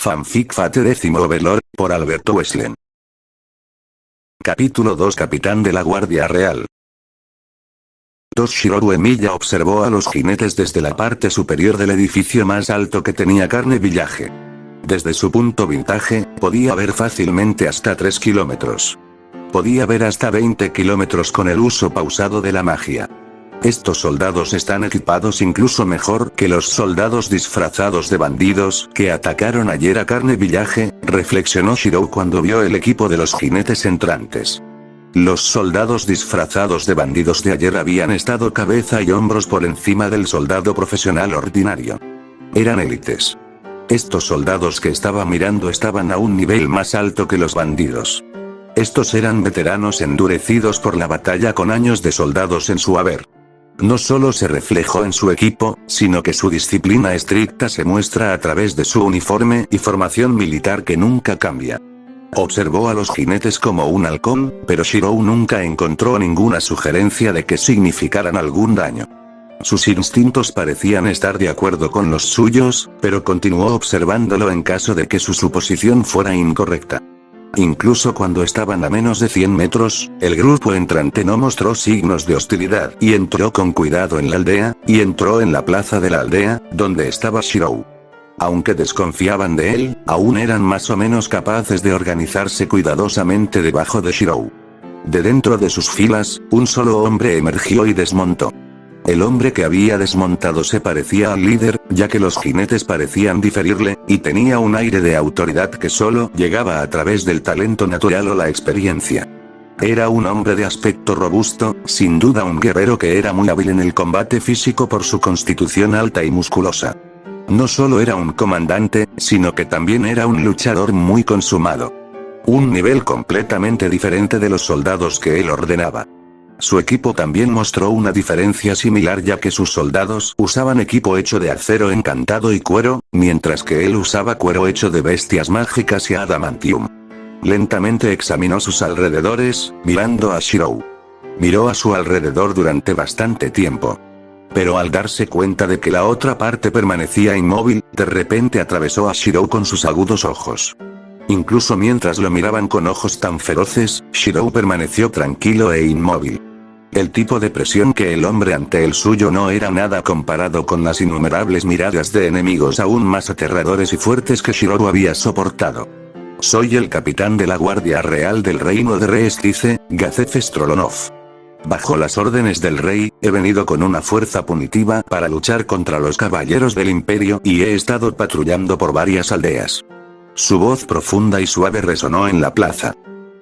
Fanfic Fate Décimo Overlord, por Alberto Weslen. Capítulo 2. Capitán de la Guardia Real. Toshiro Emiya observó a los jinetes desde la parte superior del edificio más alto que tenía Carne Village. Desde su punto vintage, podía ver fácilmente hasta 3 kilómetros. Podía ver hasta 20 kilómetros con el uso pausado de la magia. Estos soldados están equipados incluso mejor que los soldados disfrazados de bandidos que atacaron ayer a Carne Village, reflexionó Shirou cuando vio el equipo de los jinetes entrantes. Los soldados disfrazados de bandidos de ayer habían estado cabeza y hombros por encima del soldado profesional ordinario. Eran élites. Estos soldados que estaba mirando estaban a un nivel más alto que los bandidos. Estos eran veteranos endurecidos por la batalla con años de soldados en su haber. No solo se reflejó en su equipo, sino que su disciplina estricta se muestra a través de su uniforme y formación militar que nunca cambia. Observó a los jinetes como un halcón, pero Shirou nunca encontró ninguna sugerencia de que significaran algún daño. Sus instintos parecían estar de acuerdo con los suyos, pero continuó observándolo en caso de que su suposición fuera incorrecta. Incluso cuando estaban a menos de 100 metros, el grupo entrante no mostró signos de hostilidad y entró con cuidado en la aldea, y entró en la plaza de la aldea, donde estaba Shirou. Aunque desconfiaban de él, aún eran más o menos capaces de organizarse cuidadosamente debajo de Shirou. De dentro de sus filas, un solo hombre emergió y desmontó. El hombre que había desmontado se parecía al líder, ya que los jinetes parecían diferirle, y tenía un aire de autoridad que solo llegaba a través del talento natural o la experiencia. Era un hombre de aspecto robusto, sin duda un guerrero que era muy hábil en el combate físico por su constitución alta y musculosa. No solo era un comandante, sino que también era un luchador muy consumado. Un nivel completamente diferente de los soldados que él ordenaba. Su equipo también mostró una diferencia similar ya que sus soldados usaban equipo hecho de acero encantado y cuero, mientras que él usaba cuero hecho de bestias mágicas y adamantium. Lentamente examinó sus alrededores, mirando a Shirou. Miró a su alrededor durante bastante tiempo. Pero al darse cuenta de que la otra parte permanecía inmóvil, de repente atravesó a Shirou con sus agudos ojos. Incluso mientras lo miraban con ojos tan feroces, Shirou permaneció tranquilo e inmóvil. El tipo de presión que el hombre ante el suyo no era nada comparado con las innumerables miradas de enemigos aún más aterradores y fuertes que Shirou había soportado. Soy el capitán de la Guardia Real del Reino de Reestice, Gazef Strolonov. Bajo las órdenes del rey, he venido con una fuerza punitiva para luchar contra los caballeros del imperio y he estado patrullando por varias aldeas. Su voz profunda y suave resonó en la plaza.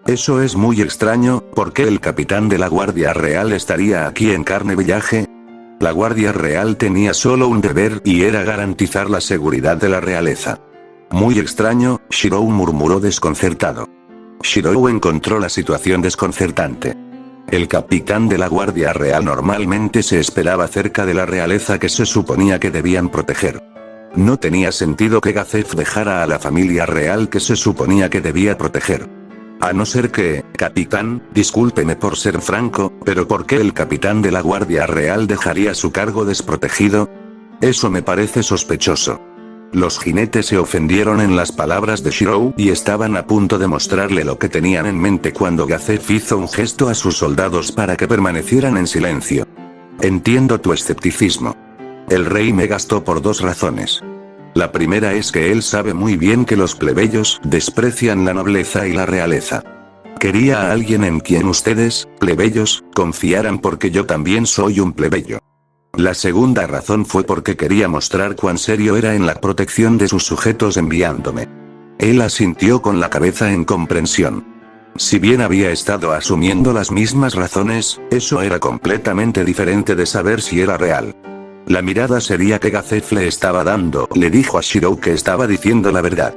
Eso es muy extraño, ¿por qué el capitán de la Guardia Real estaría aquí en Carne Village? La Guardia Real tenía solo un deber y era garantizar la seguridad de la realeza. Muy extraño, Shirou murmuró desconcertado. Shirou encontró la situación desconcertante. El capitán de la Guardia Real normalmente se esperaba cerca de la realeza que se suponía que debían proteger. No tenía sentido que Gazef dejara a la familia real que se suponía que debía proteger. A no ser que, capitán, discúlpeme por ser franco, pero ¿por qué el capitán de la Guardia Real dejaría su cargo desprotegido? Eso me parece sospechoso. Los jinetes se ofendieron en las palabras de Shirou y estaban a punto de mostrarle lo que tenían en mente cuando Gazef hizo un gesto a sus soldados para que permanecieran en silencio. Entiendo tu escepticismo. El rey me gastó por 2 razones. La primera es que él sabe muy bien que los plebeyos desprecian la nobleza y la realeza. Quería a alguien en quien ustedes, plebeyos, confiaran porque yo también soy un plebeyo. La segunda razón fue porque quería mostrar cuán serio era en la protección de sus sujetos enviándome. Él asintió con la cabeza en comprensión. Si bien había estado asumiendo las mismas razones, eso era completamente diferente de saber si era real. La mirada seria que Gazef le estaba dando le dijo a Shirou que estaba diciendo la verdad.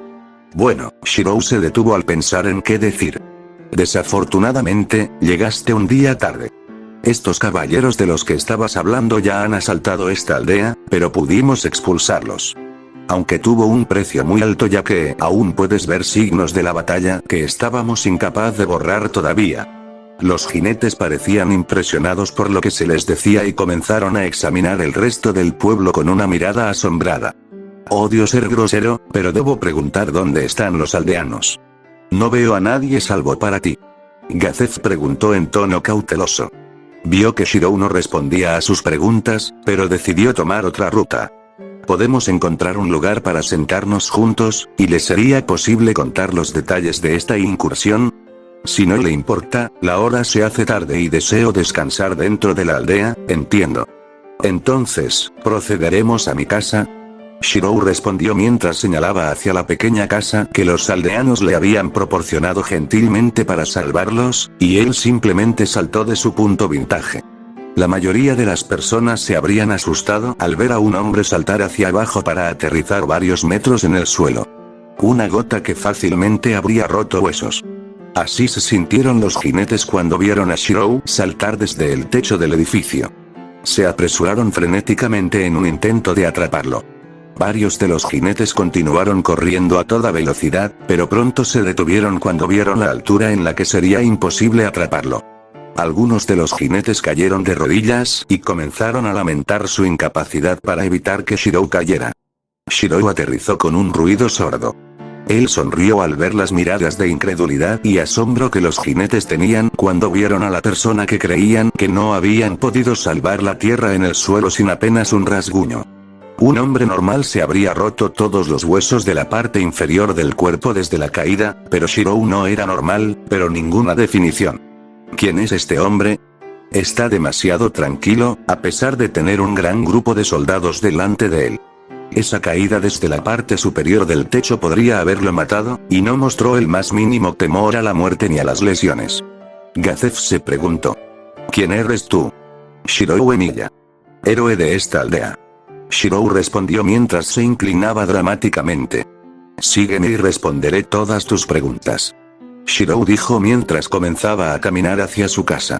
Bueno, Shirou se detuvo al pensar en qué decir. Desafortunadamente, llegaste un día tarde. Estos caballeros de los que estabas hablando ya han asaltado esta aldea, pero pudimos expulsarlos. Aunque tuvo un precio muy alto ya que aún puedes ver signos de la batalla que estábamos incapaz de borrar todavía. Los jinetes parecían impresionados por lo que se les decía y comenzaron a examinar el resto del pueblo con una mirada asombrada. Odio ser grosero, pero debo preguntar dónde están los aldeanos. No veo a nadie salvo para ti. Gazef preguntó en tono cauteloso. Vio que Shirou no respondía a sus preguntas, pero decidió tomar otra ruta. Podemos encontrar un lugar para sentarnos juntos, y le sería posible contar los detalles de esta incursión. Si no le importa, la hora se hace tarde y deseo descansar dentro de la aldea, entiendo. Entonces, ¿procederemos a mi casa? Shirou respondió mientras señalaba hacia la pequeña casa que los aldeanos le habían proporcionado gentilmente para salvarlos, y él simplemente saltó de su punto vintage. La mayoría de las personas se habrían asustado al ver a un hombre saltar hacia abajo para aterrizar varios metros en el suelo. Una gota que fácilmente habría roto huesos. Así se sintieron los jinetes cuando vieron a Shirou saltar desde el techo del edificio. Se apresuraron frenéticamente en un intento de atraparlo. Varios de los jinetes continuaron corriendo a toda velocidad, pero pronto se detuvieron cuando vieron la altura en la que sería imposible atraparlo. Algunos de los jinetes cayeron de rodillas y comenzaron a lamentar su incapacidad para evitar que Shirou cayera. Shirou aterrizó con un ruido sordo. Él sonrió al ver las miradas de incredulidad y asombro que los jinetes tenían cuando vieron a la persona que creían que no habían podido salvar la tierra en el suelo sin apenas un rasguño. Un hombre normal se habría roto todos los huesos de la parte inferior del cuerpo desde la caída, pero Shirou no era normal, pero ninguna definición. ¿Quién es este hombre? Está demasiado tranquilo, a pesar de tener un gran grupo de soldados delante de él. Esa caída desde la parte superior del techo podría haberlo matado, y no mostró el más mínimo temor a la muerte ni a las lesiones. Gazef se preguntó. ¿Quién eres tú? Shirou Emiya. Héroe de esta aldea. Shirou respondió mientras se inclinaba dramáticamente. Sígueme y responderé todas tus preguntas. Shirou dijo mientras comenzaba a caminar hacia su casa.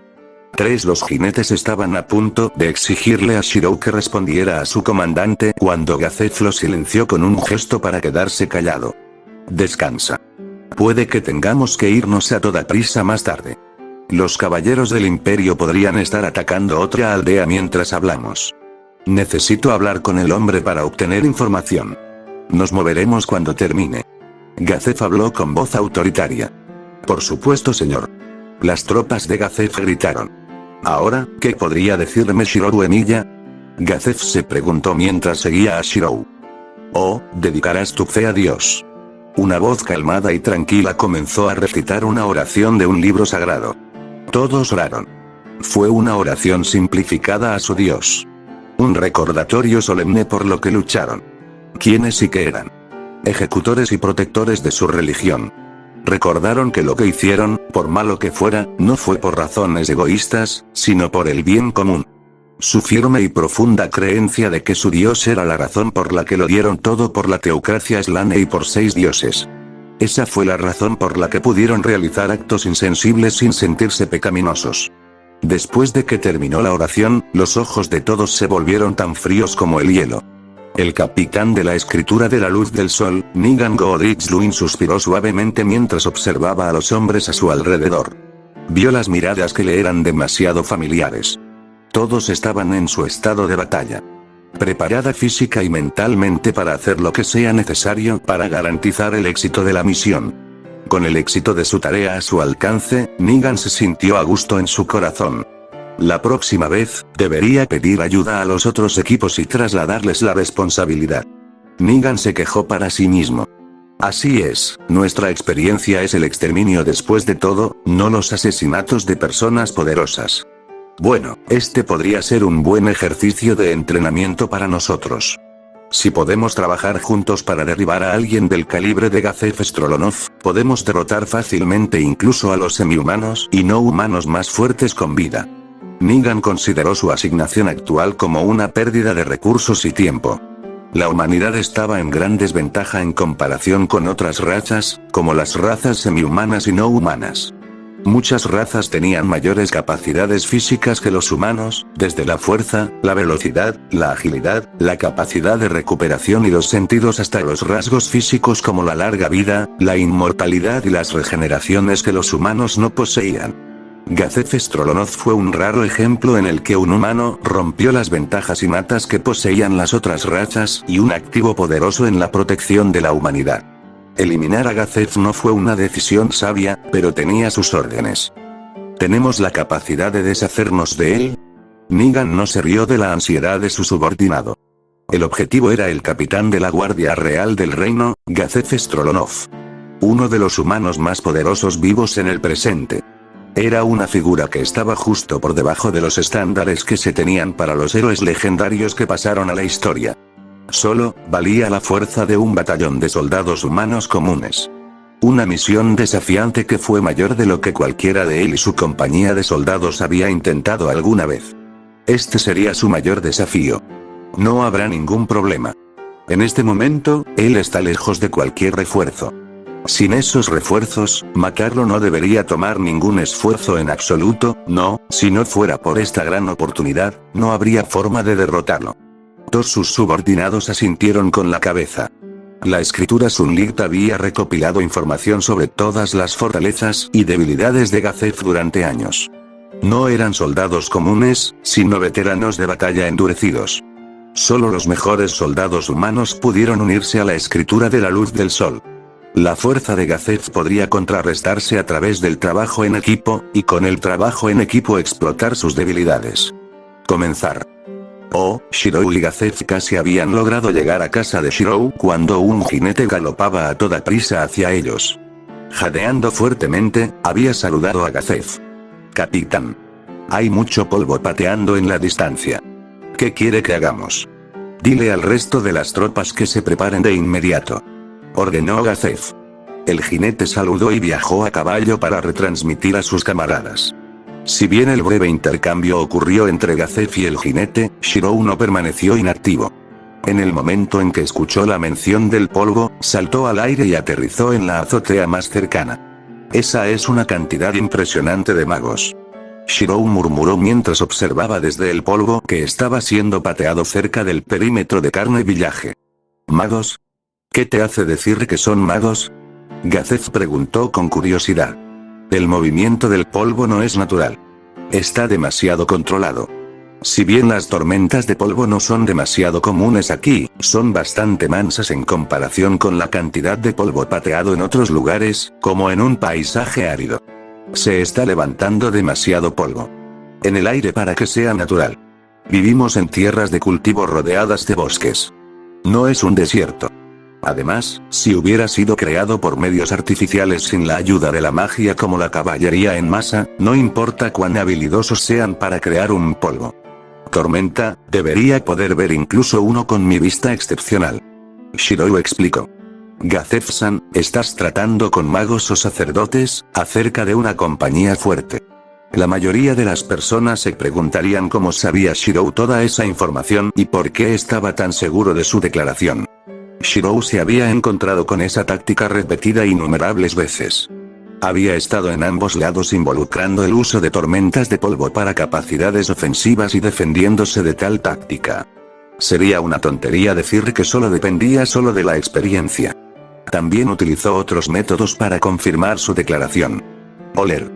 Los jinetes estaban a punto de exigirle a Shirou que respondiera a su comandante cuando Gazef lo silenció con un gesto para quedarse callado. Descansa. Puede que tengamos que irnos a toda prisa más tarde. Los caballeros del imperio podrían estar atacando otra aldea mientras hablamos. Necesito hablar con el hombre para obtener información. Nos moveremos cuando termine. Gazef habló con voz autoritaria. Por supuesto, señor. Las tropas de Gazef gritaron. Ahora, ¿qué podría decirme Shirou Emiya? Gazef se preguntó mientras seguía a Shirou. Oh, dedicarás tu fe a Dios. Una voz calmada y tranquila comenzó a recitar una oración de un libro sagrado. Todos oraron. Fue una oración simplificada a su Dios. Un recordatorio solemne por lo que lucharon. ¿Quiénes y qué eran? Ejecutores y protectores de su religión. Recordaron que lo que hicieron, por malo que fuera, no fue por razones egoístas, sino por el bien común. Su firme y profunda creencia de que su Dios era la razón por la que lo dieron todo por la teocracia Slane y por 6 dioses. Esa fue la razón por la que pudieron realizar actos insensibles sin sentirse pecaminosos. Después de que terminó la oración, los ojos de todos se volvieron tan fríos como el hielo. El capitán de la escritura de la luz del sol, Nigan Godrich-Luin suspiró suavemente mientras observaba a los hombres a su alrededor. Vio las miradas que le eran demasiado familiares. Todos estaban en su estado de batalla. Preparada física y mentalmente para hacer lo que sea necesario para garantizar el éxito de la misión. Con el éxito de su tarea a su alcance, Nigan se sintió a gusto en su corazón. La próxima vez, debería pedir ayuda a los otros equipos y trasladarles la responsabilidad. Nigan se quejó para sí mismo. Así es, nuestra experiencia es el exterminio después de todo, no los asesinatos de personas poderosas. Bueno, este podría ser un buen ejercicio de entrenamiento para nosotros. Si podemos trabajar juntos para derribar a alguien del calibre de Gazef Strolonov, podemos derrotar fácilmente incluso a los semi-humanos y no humanos más fuertes con vida. Nigan consideró su asignación actual como una pérdida de recursos y tiempo. La humanidad estaba en gran desventaja en comparación con otras razas, como las razas semi-humanas y no humanas. Muchas razas tenían mayores capacidades físicas que los humanos, desde la fuerza, la velocidad, la agilidad, la capacidad de recuperación y los sentidos hasta los rasgos físicos como la larga vida, la inmortalidad y las regeneraciones que los humanos no poseían. Gazef Strolonov fue un raro ejemplo en el que un humano rompió las ventajas innatas que poseían las otras razas y un activo poderoso en la protección de la humanidad. Eliminar a Gazef no fue una decisión sabia, pero tenía sus órdenes. ¿Tenemos la capacidad de deshacernos de él? Negan no se rió de la ansiedad de su subordinado. El objetivo era el capitán de la Guardia Real del Reino, Gazef Strolonov. Uno de los humanos más poderosos vivos en el presente. Era una figura que estaba justo por debajo de los estándares que se tenían para los héroes legendarios que pasaron a la historia. Solo valía la fuerza de un batallón de soldados humanos comunes. Una misión desafiante que fue mayor de lo que cualquiera de él y su compañía de soldados había intentado alguna vez. Este sería su mayor desafío. No habrá ningún problema. En este momento, él está lejos de cualquier refuerzo. Sin esos refuerzos, matarlo no debería tomar ningún esfuerzo en absoluto, no, si no fuera por esta gran oportunidad, no habría forma de derrotarlo. Todos sus subordinados asintieron con la cabeza. La escritura Sunlit había recopilado información sobre todas las fortalezas y debilidades de Gazef durante años. No eran soldados comunes, sino veteranos de batalla endurecidos. Solo los mejores soldados humanos pudieron unirse a la escritura de la luz del sol. La fuerza de Gazef podría contrarrestarse a través del trabajo en equipo, y con el trabajo en equipo explotar sus debilidades. Comenzar. Shirou y Gazef casi habían logrado llegar a casa de Shirou cuando un jinete galopaba a toda prisa hacia ellos. Jadeando fuertemente, había saludado a Gazef. Capitán. Hay mucho polvo pateando en la distancia. ¿Qué quiere que hagamos? Dile al resto de las tropas que se preparen de inmediato. Ordenó Gazef. El jinete saludó y viajó a caballo para retransmitir a sus camaradas. Si bien el breve intercambio ocurrió entre Gazef y el jinete, Shirou no permaneció inactivo. En el momento en que escuchó la mención del polvo, saltó al aire y aterrizó en la azotea más cercana. Esa es una cantidad impresionante de magos. Shirou murmuró mientras observaba desde el polvo que estaba siendo pateado cerca del perímetro de Carne Village. ¿Magos? ¿Qué te hace decir que son magos? Gazef preguntó con curiosidad. El movimiento del polvo no es natural. Está demasiado controlado. Si bien las tormentas de polvo no son demasiado comunes aquí, son bastante mansas en comparación con la cantidad de polvo pateado en otros lugares, como en un paisaje árido. Se está levantando demasiado polvo en el aire para que sea natural. Vivimos en tierras de cultivo rodeadas de bosques. No es un desierto. Además, si hubiera sido creado por medios artificiales sin la ayuda de la magia como la caballería en masa, no importa cuán habilidosos sean para crear un polvo. Tormenta, debería poder ver incluso uno con mi vista excepcional. Shirou explicó. Gazef-san, ¿estás tratando con magos o sacerdotes, acerca de una compañía fuerte? La mayoría de las personas se preguntarían cómo sabía Shirou toda esa información y por qué estaba tan seguro de su declaración. Shirou se había encontrado con esa táctica repetida innumerables veces. Había estado en ambos lados involucrando el uso de tormentas de polvo para capacidades ofensivas y defendiéndose de tal táctica. Sería una tontería decir que solo dependía de la experiencia. También utilizó otros métodos para confirmar su declaración. Oler.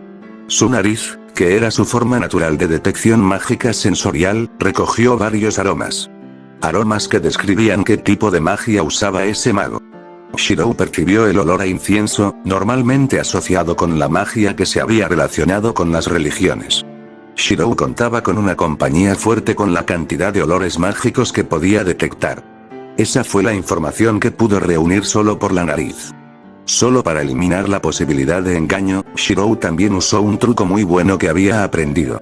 Su nariz, que era su forma natural de detección mágica sensorial, recogió varios aromas. Aromas que describían qué tipo de magia usaba ese mago. Shirou percibió el olor a incienso, normalmente asociado con la magia que se había relacionado con las religiones. Shirou contaba con una compañía fuerte con la cantidad de olores mágicos que podía detectar. Esa fue la información que pudo reunir solo por la nariz. Solo para eliminar la posibilidad de engaño, Shirou también usó un truco muy bueno que había aprendido.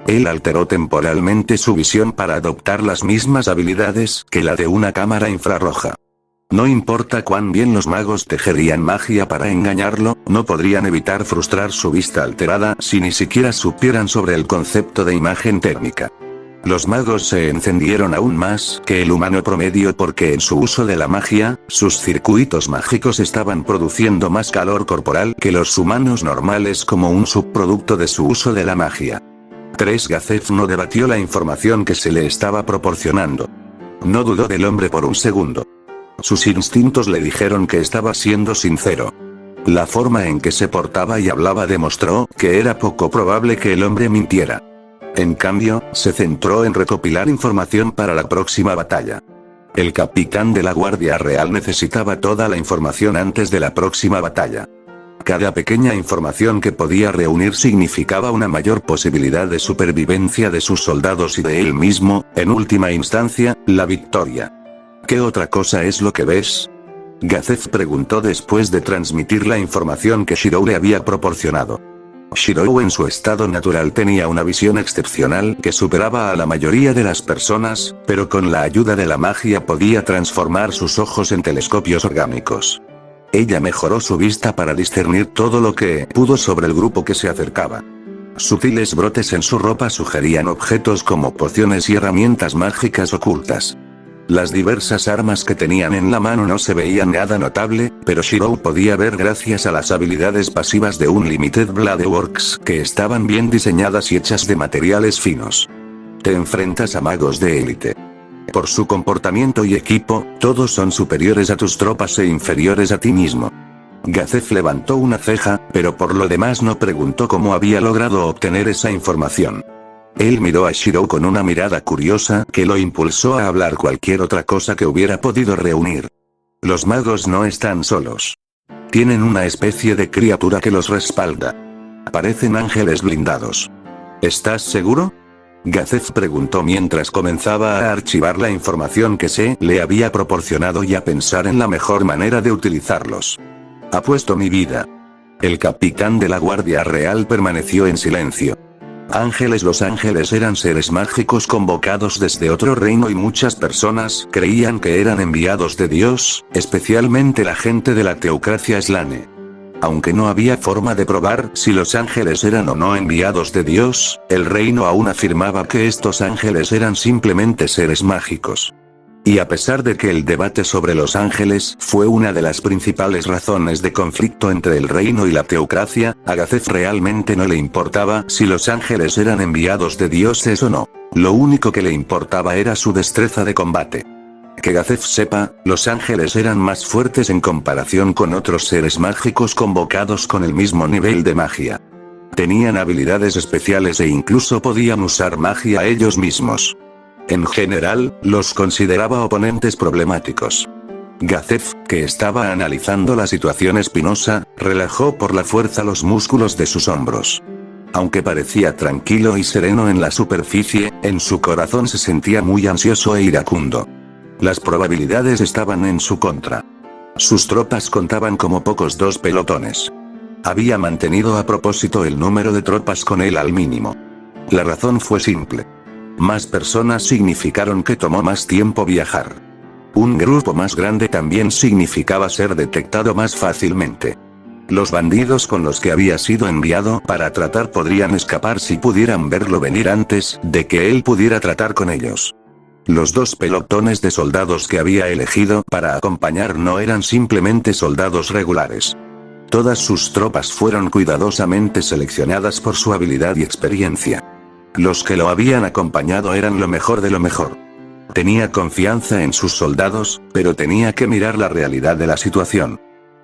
Él alteró temporalmente su visión para adoptar las mismas habilidades que la de una cámara infrarroja. No importa cuán bien los magos tejerían magia para engañarlo, no podrían evitar frustrar su vista alterada si ni siquiera supieran sobre el concepto de imagen térmica. Los magos se encendieron aún más que el humano promedio porque en su uso de la magia, sus circuitos mágicos estaban produciendo más calor corporal que los humanos normales como un subproducto de su uso de la magia. Gazef no debatió la información que se le estaba proporcionando. No dudó del hombre por un segundo. Sus instintos le dijeron que estaba siendo sincero. La forma en que se portaba y hablaba demostró que era poco probable que el hombre mintiera. En cambio, se centró en recopilar información para la próxima batalla. El capitán de la Guardia Real necesitaba toda la información antes de la próxima batalla. Cada pequeña información que podía reunir significaba una mayor posibilidad de supervivencia de sus soldados y de él mismo, en última instancia, la victoria. ¿Qué otra cosa es lo que ves? Gazef preguntó después de transmitir la información que Shirou le había proporcionado. Shirou en su estado natural tenía una visión excepcional que superaba a la mayoría de las personas, pero con la ayuda de la magia podía transformar sus ojos en telescopios orgánicos. Ella mejoró su vista para discernir todo lo que pudo sobre el grupo que se acercaba. Sutiles brotes en su ropa sugerían objetos como pociones y herramientas mágicas ocultas. Las diversas armas que tenían en la mano no se veían nada notable, pero Shirou podía ver gracias a las habilidades pasivas de Unlimited Bladeworks que estaban bien diseñadas y hechas de materiales finos. Te enfrentas a magos de élite. Por su comportamiento y equipo, todos son superiores a tus tropas e inferiores a ti mismo. Gazef levantó una ceja, pero por lo demás no preguntó cómo había logrado obtener esa información. Él miró a Shirou con una mirada curiosa que lo impulsó a hablar cualquier otra cosa que hubiera podido reunir. Los magos no están solos. Tienen una especie de criatura que los respalda. Parecen ángeles blindados. ¿Estás seguro? Gazef preguntó mientras comenzaba a archivar la información que se le había proporcionado y a pensar en la mejor manera de utilizarlos. Apuesto mi vida. El capitán de la Guardia Real permaneció en silencio. Los ángeles eran seres mágicos convocados desde otro reino y muchas personas creían que eran enviados de Dios, especialmente la gente de la teocracia Slane. Aunque no había forma de probar si los ángeles eran o no enviados de Dios, el reino aún afirmaba que estos ángeles eran simplemente seres mágicos. Y a pesar de que el debate sobre los ángeles fue una de las principales razones de conflicto entre el reino y la teocracia, a Gazef realmente no le importaba si los ángeles eran enviados de dioses o no. Lo único que le importaba era su destreza de combate. Que Gazef sepa, los ángeles eran más fuertes en comparación con otros seres mágicos convocados con el mismo nivel de magia. Tenían habilidades especiales e incluso podían usar magia ellos mismos. En general, los consideraba oponentes problemáticos. Gazef, que estaba analizando la situación espinosa, relajó por la fuerza los músculos de sus hombros. Aunque parecía tranquilo y sereno en la superficie, en su corazón se sentía muy ansioso e iracundo. Las probabilidades estaban en su contra. Sus tropas contaban como pocos 2 pelotones. Había mantenido a propósito el número de tropas con él al mínimo. La razón fue simple. Más personas significaron que tomó más tiempo viajar. Un grupo más grande también significaba ser detectado más fácilmente. Los bandidos con los que había sido enviado para tratar podrían escapar si pudieran verlo venir antes de que él pudiera tratar con ellos. Los 2 pelotones de soldados que había elegido para acompañar no eran simplemente soldados regulares. Todas sus tropas fueron cuidadosamente seleccionadas por su habilidad y experiencia. Los que lo habían acompañado eran lo mejor de lo mejor. Tenía confianza en sus soldados, pero tenía que mirar la realidad de la situación.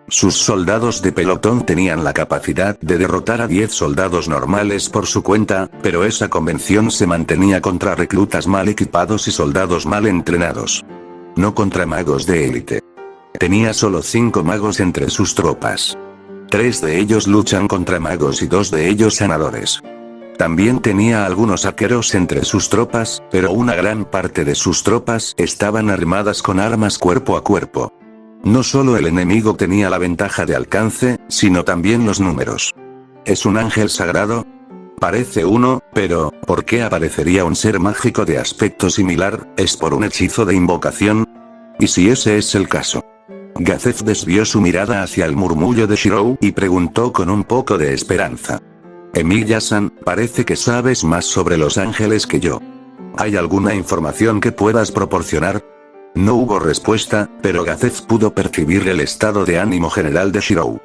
Sus soldados de pelotón tenían la capacidad de derrotar a 10 soldados normales por su cuenta, pero esa convención se mantenía contra reclutas mal equipados y soldados mal entrenados. No contra magos de élite. Tenía solo 5 magos entre sus tropas. 3 de ellos luchan contra magos y 2 de ellos sanadores. También tenía algunos arqueros entre sus tropas, pero una gran parte de sus tropas estaban armadas con armas cuerpo a cuerpo. No solo el enemigo tenía la ventaja de alcance, sino también los números. ¿Es un ángel sagrado? Parece uno, pero ¿por qué aparecería un ser mágico de aspecto similar? ¿Es por un hechizo de invocación? ¿Y si ese es el caso? Gazef desvió su mirada hacia el murmullo de Shirou y preguntó con un poco de esperanza. Emilia-san, parece que sabes más sobre los ángeles que yo. ¿Hay alguna información que puedas proporcionar? No hubo respuesta, pero Gazef pudo percibir el estado de ánimo general de Shirou.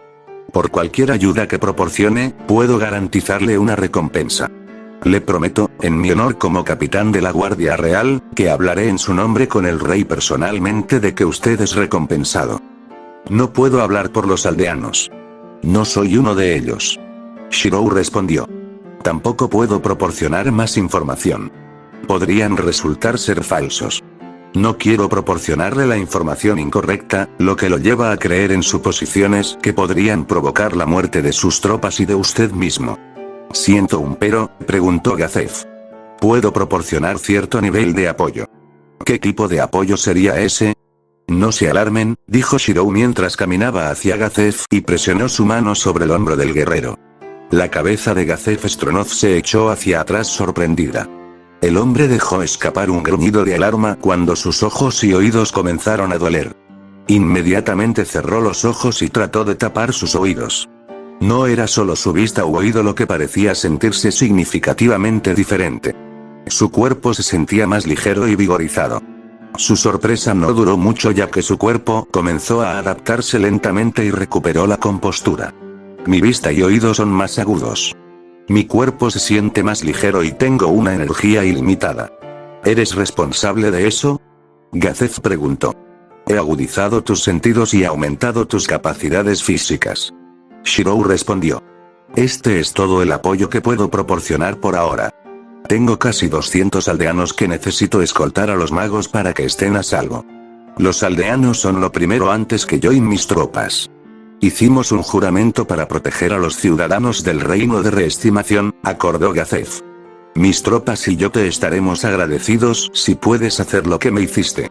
Por cualquier ayuda que proporcione, puedo garantizarle una recompensa. Le prometo, en mi honor como capitán de la Guardia Real, que hablaré en su nombre con el rey personalmente de que usted es recompensado. No puedo hablar por los aldeanos. No soy uno de ellos. Shirou respondió. Tampoco puedo proporcionar más información. Podrían resultar ser falsos. No quiero proporcionarle la información incorrecta, lo que lo lleva a creer en suposiciones que podrían provocar la muerte de sus tropas y de usted mismo. ¿Siento un pero?, preguntó Gazef. Puedo proporcionar cierto nivel de apoyo. ¿Qué tipo de apoyo sería ese? No se alarmen, dijo Shirou mientras caminaba hacia Gazef y presionó su mano sobre el hombro del guerrero. La cabeza de Gazef Stronov se echó hacia atrás sorprendida. El hombre dejó escapar un gruñido de alarma cuando sus ojos y oídos comenzaron a doler. Inmediatamente cerró los ojos y trató de tapar sus oídos. No era solo su vista u oído lo que parecía sentirse significativamente diferente. Su cuerpo se sentía más ligero y vigorizado. Su sorpresa no duró mucho ya que su cuerpo comenzó a adaptarse lentamente y recuperó la compostura. Mi vista y oído son más agudos. Mi cuerpo se siente más ligero y tengo una energía ilimitada. ¿Eres responsable de eso?, Gazef preguntó. He agudizado tus sentidos y aumentado tus capacidades físicas. Shirou respondió. Este es todo el apoyo que puedo proporcionar por ahora. Tengo casi 200 aldeanos que necesito escoltar a los magos para que estén a salvo. Los aldeanos son lo primero antes que yo y mis tropas. Hicimos un juramento para proteger a los ciudadanos del reino de reestimación, acordó Gazef. Mis tropas y yo te estaremos agradecidos si puedes hacer lo que me hiciste.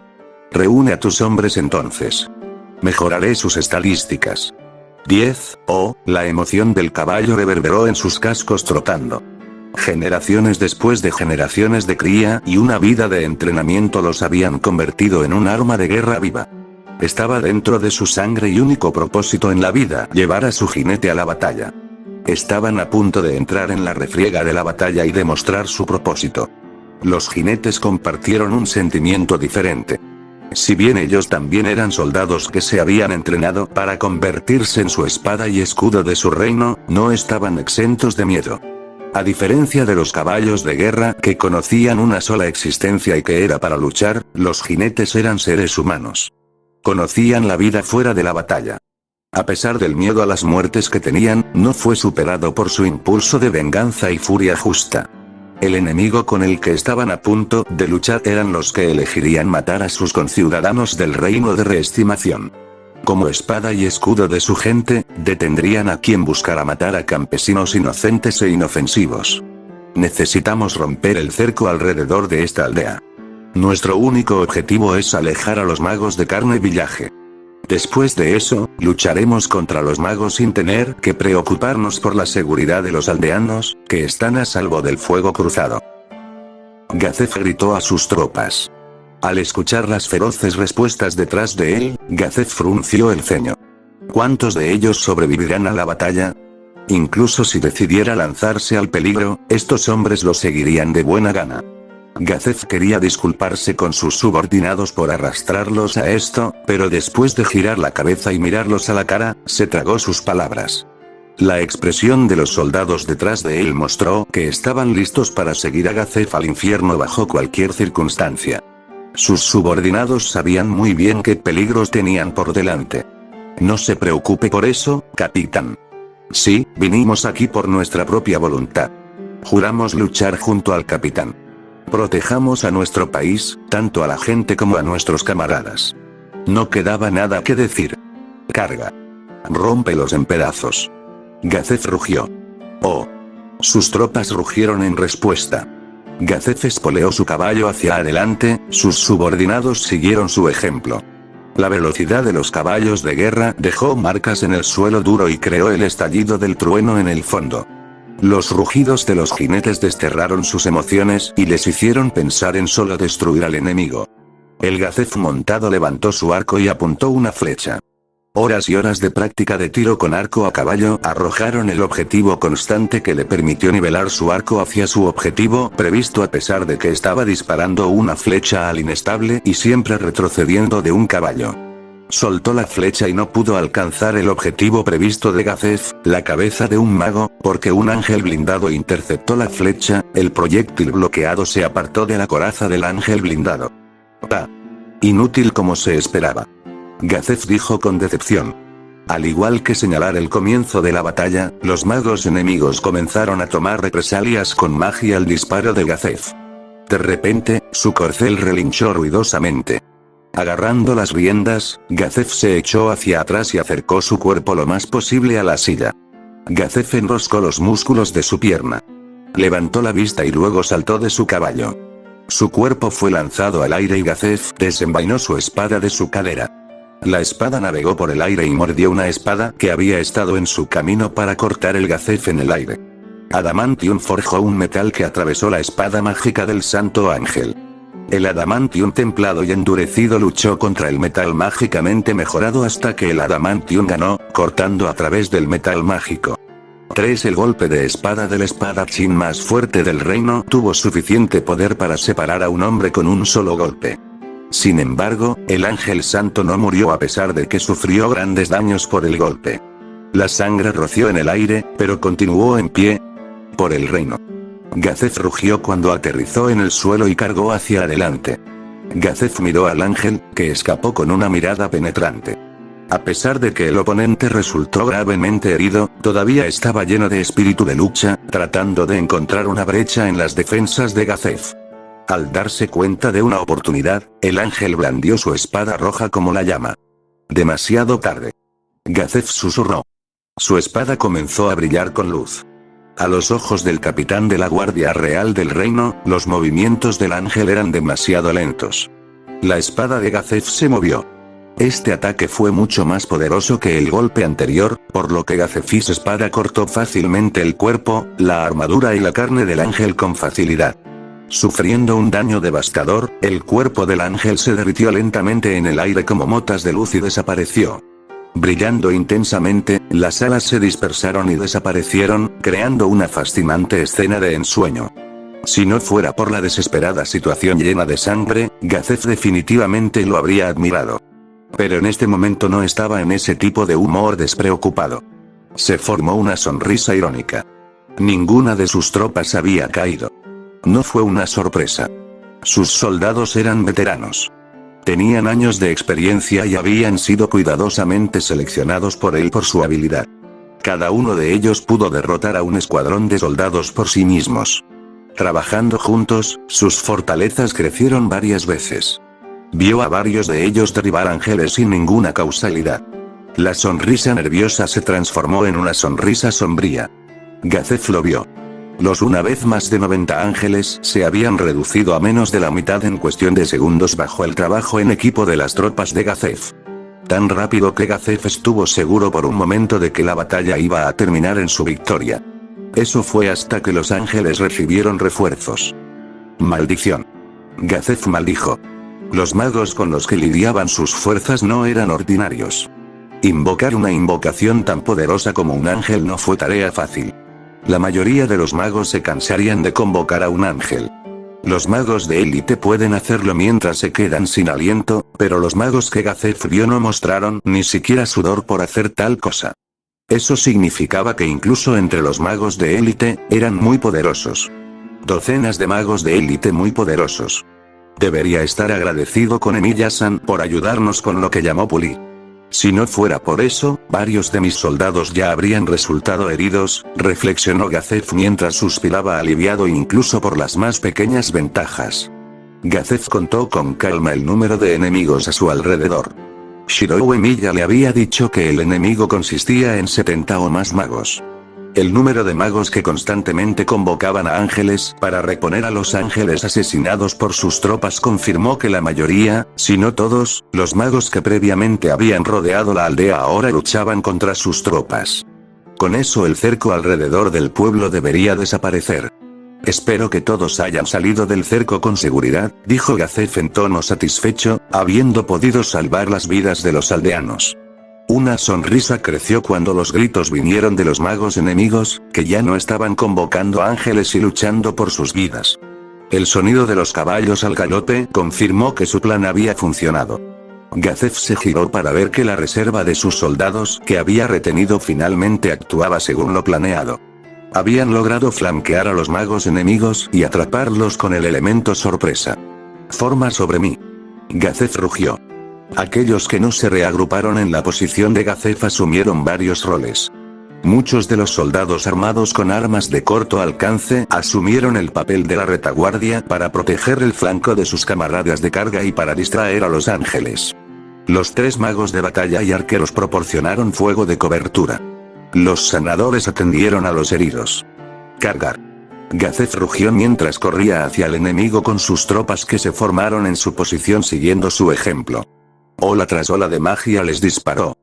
Reúne a tus hombres entonces. Mejoraré sus estadísticas. 10, la emoción del caballo reverberó en sus cascos trotando. Generaciones después de generaciones de cría y una vida de entrenamiento los habían convertido en un arma de guerra viva. Estaba dentro de su sangre y único propósito en la vida, llevar a su jinete a la batalla. Estaban a punto de entrar en la refriega de la batalla y demostrar su propósito. Los jinetes compartieron un sentimiento diferente. Si bien ellos también eran soldados que se habían entrenado para convertirse en su espada y escudo de su reino, no estaban exentos de miedo. A diferencia de los caballos de guerra que conocían una sola existencia y que era para luchar, los jinetes eran seres humanos. Conocían la vida fuera de la batalla. A pesar del miedo a las muertes que tenían, no fue superado por su impulso de venganza y furia justa. El enemigo con el que estaban a punto de luchar eran los que elegirían matar a sus conciudadanos del reino de reestimación. Como espada y escudo de su gente, detendrían a quien buscara matar a campesinos inocentes e inofensivos. Necesitamos romper el cerco alrededor de esta aldea. Nuestro único objetivo es alejar a los magos de carne villaje. Después de eso, lucharemos contra los magos sin tener que preocuparnos por la seguridad de los aldeanos, que están a salvo del fuego cruzado. Gazef gritó a sus tropas. Al escuchar las feroces respuestas detrás de él, Gazef frunció el ceño. ¿Cuántos de ellos sobrevivirán a la batalla? Incluso si decidiera lanzarse al peligro, estos hombres lo seguirían de buena gana. Gazef quería disculparse con sus subordinados por arrastrarlos a esto, pero después de girar la cabeza y mirarlos a la cara, se tragó sus palabras. La expresión de los soldados detrás de él mostró que estaban listos para seguir a Gazef al infierno bajo cualquier circunstancia. Sus subordinados sabían muy bien qué peligros tenían por delante. No se preocupe por eso, capitán. Sí, vinimos aquí por nuestra propia voluntad. Juramos luchar junto al capitán. Protejamos a nuestro país, tanto a la gente como a nuestros camaradas. No quedaba nada que decir. Carga. Rómpelos en pedazos. Gazef rugió. Oh. Sus tropas rugieron en respuesta. Gazef espoleó su caballo hacia adelante, sus subordinados siguieron su ejemplo. La velocidad de los caballos de guerra dejó marcas en el suelo duro y creó el estallido del trueno en el fondo. Los rugidos de los jinetes desterraron sus emociones y les hicieron pensar en solo destruir al enemigo. El Gazef montado levantó su arco y apuntó una flecha. Horas y horas de práctica de tiro con arco a caballo arrojaron el objetivo constante que le permitió nivelar su arco hacia su objetivo previsto a pesar de que estaba disparando una flecha al inestable y siempre retrocediendo de un caballo. Soltó la flecha y no pudo alcanzar el objetivo previsto de Gazef, la cabeza de un mago, porque un ángel blindado interceptó la flecha, el proyectil bloqueado se apartó de la coraza del ángel blindado. Inútil como se esperaba. Gazef dijo con decepción. Al igual que señalar el comienzo de la batalla, los magos enemigos comenzaron a tomar represalias con magia al disparo de Gazef. De repente, su corcel relinchó ruidosamente. Agarrando las riendas, Gazef se echó hacia atrás y acercó su cuerpo lo más posible a la silla. Gazef enroscó los músculos de su pierna. Levantó la vista y luego saltó de su caballo. Su cuerpo fue lanzado al aire y Gazef desenvainó su espada de su cadera. La espada navegó por el aire y mordió una espada que había estado en su camino para cortar el Gazef en el aire. Adamantium forjó un metal que atravesó la espada mágica del Santo Ángel. El Adamantium templado y endurecido luchó contra el metal mágicamente mejorado hasta que el Adamantium ganó, cortando a través del metal mágico. 3. El golpe de espada del espadachín más fuerte del reino tuvo suficiente poder para separar a un hombre con un solo golpe. Sin embargo, el ángel santo no murió a pesar de que sufrió grandes daños por el golpe. La sangre roció en el aire, pero continuó en pie. Por el reino. Gazef rugió cuando aterrizó en el suelo y cargó hacia adelante. Gazef miró al ángel, que escapó con una mirada penetrante. A pesar de que el oponente resultó gravemente herido, todavía estaba lleno de espíritu de lucha, tratando de encontrar una brecha en las defensas de Gazef. Al darse cuenta de una oportunidad, el ángel blandió su espada roja como la llama. Demasiado tarde. Gazef susurró. Su espada comenzó a brillar con luz. A los ojos del capitán de la Guardia Real del Reino, los movimientos del ángel eran demasiado lentos. La espada de Gazef se movió. Este ataque fue mucho más poderoso que el golpe anterior, por lo que Gazef's espada cortó fácilmente el cuerpo, la armadura y la carne del ángel con facilidad. Sufriendo un daño devastador, el cuerpo del ángel se derritió lentamente en el aire como motas de luz y desapareció. Brillando intensamente, las alas se dispersaron y desaparecieron, creando una fascinante escena de ensueño. Si no fuera por la desesperada situación llena de sangre, Gazef definitivamente lo habría admirado. Pero en este momento no estaba en ese tipo de humor despreocupado. Se formó una sonrisa irónica. Ninguna de sus tropas había caído. No fue una sorpresa. Sus soldados eran veteranos. Tenían años de experiencia y habían sido cuidadosamente seleccionados por él por su habilidad. Cada uno de ellos pudo derrotar a un escuadrón de soldados por sí mismos. Trabajando juntos, sus fortalezas crecieron varias veces. Vio a varios de ellos derribar ángeles sin ninguna causalidad. La sonrisa nerviosa se transformó en una sonrisa sombría. Gazef lo vio. Los una vez más de 90 ángeles se habían reducido a menos de la mitad en cuestión de segundos bajo el trabajo en equipo de las tropas de Gazef. Tan rápido que Gazef estuvo seguro por un momento de que la batalla iba a terminar en su victoria. Eso fue hasta que los ángeles recibieron refuerzos. Maldición. Gazef maldijo. Los magos con los que lidiaban sus fuerzas no eran ordinarios. Invocar una invocación tan poderosa como un ángel no fue tarea fácil. La mayoría de los magos se cansarían de convocar a un ángel. Los magos de élite pueden hacerlo mientras se quedan sin aliento, pero los magos que Gazef vio no mostraron ni siquiera sudor por hacer tal cosa. Eso significaba que incluso entre los magos de élite, eran muy poderosos. Docenas de magos de élite muy poderosos. Debería estar agradecido con Emilia-san por ayudarnos con lo que llamó Puli. Si no fuera por eso, varios de mis soldados ya habrían resultado heridos, reflexionó Gazef mientras suspiraba aliviado incluso por las más pequeñas ventajas. Gazef contó con calma el número de enemigos a su alrededor. Shirou Emilia le había dicho que el enemigo consistía en 70 o más magos. El número de magos que constantemente convocaban a ángeles para reponer a los ángeles asesinados por sus tropas confirmó que la mayoría, si no todos, los magos que previamente habían rodeado la aldea ahora luchaban contra sus tropas. Con eso el cerco alrededor del pueblo debería desaparecer. Espero que todos hayan salido del cerco con seguridad, dijo Gazef en tono satisfecho, habiendo podido salvar las vidas de los aldeanos. Una sonrisa creció cuando los gritos vinieron de los magos enemigos, que ya no estaban convocando ángeles y luchando por sus vidas. El sonido de los caballos al galope confirmó que su plan había funcionado. Gazef se giró para ver que la reserva de sus soldados que había retenido finalmente actuaba según lo planeado. Habían logrado flanquear a los magos enemigos y atraparlos con el elemento sorpresa. Forma sobre mí. Gazef rugió. Aquellos que no se reagruparon en la posición de Gazef asumieron varios roles. Muchos de los soldados armados con armas de corto alcance asumieron el papel de la retaguardia para proteger el flanco de sus camaradas de carga y para distraer a los ángeles. Los 3 magos de batalla y arqueros proporcionaron fuego de cobertura. Los sanadores atendieron a los heridos. Cargar. Gazef rugió mientras corría hacia el enemigo con sus tropas que se formaron en su posición siguiendo su ejemplo. Ola tras ola de magia les disparó.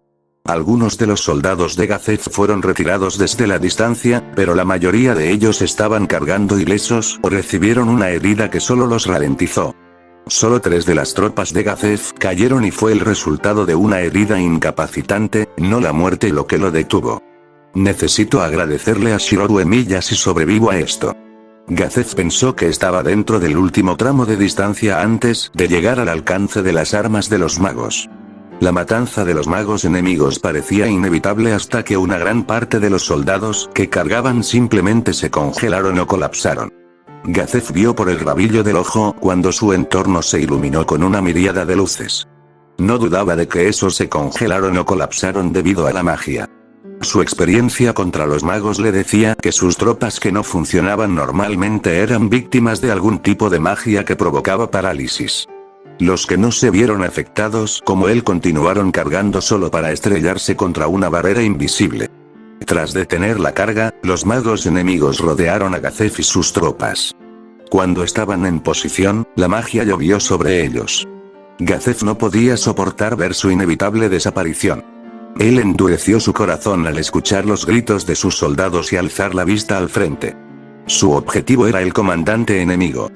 Algunos de los soldados de Gazef fueron retirados desde la distancia, pero la mayoría de ellos estaban cargando ilesos o recibieron una herida que solo los ralentizó. Solo 3 de las tropas de Gazef cayeron y fue el resultado de una herida incapacitante, no la muerte lo que lo detuvo. Necesito agradecerle a Shirou Emiya si sobrevivo a esto. Gazef pensó que estaba dentro del último tramo de distancia antes de llegar al alcance de las armas de los magos. La matanza de los magos enemigos parecía inevitable hasta que una gran parte de los soldados que cargaban simplemente se congelaron o colapsaron. Gazef vio por el rabillo del ojo cuando su entorno se iluminó con una miríada de luces. No dudaba de que esos se congelaron o colapsaron debido a la magia. Su experiencia contra los magos le decía que sus tropas que no funcionaban normalmente eran víctimas de algún tipo de magia que provocaba parálisis. Los que no se vieron afectados como él continuaron cargando solo para estrellarse contra una barrera invisible. Tras detener la carga, los magos enemigos rodearon a Gazef y sus tropas. Cuando estaban en posición, la magia llovió sobre ellos. Gazef no podía soportar ver su inevitable desaparición. Él endureció su corazón al escuchar los gritos de sus soldados y alzar la vista al frente. Su objetivo era el comandante enemigo.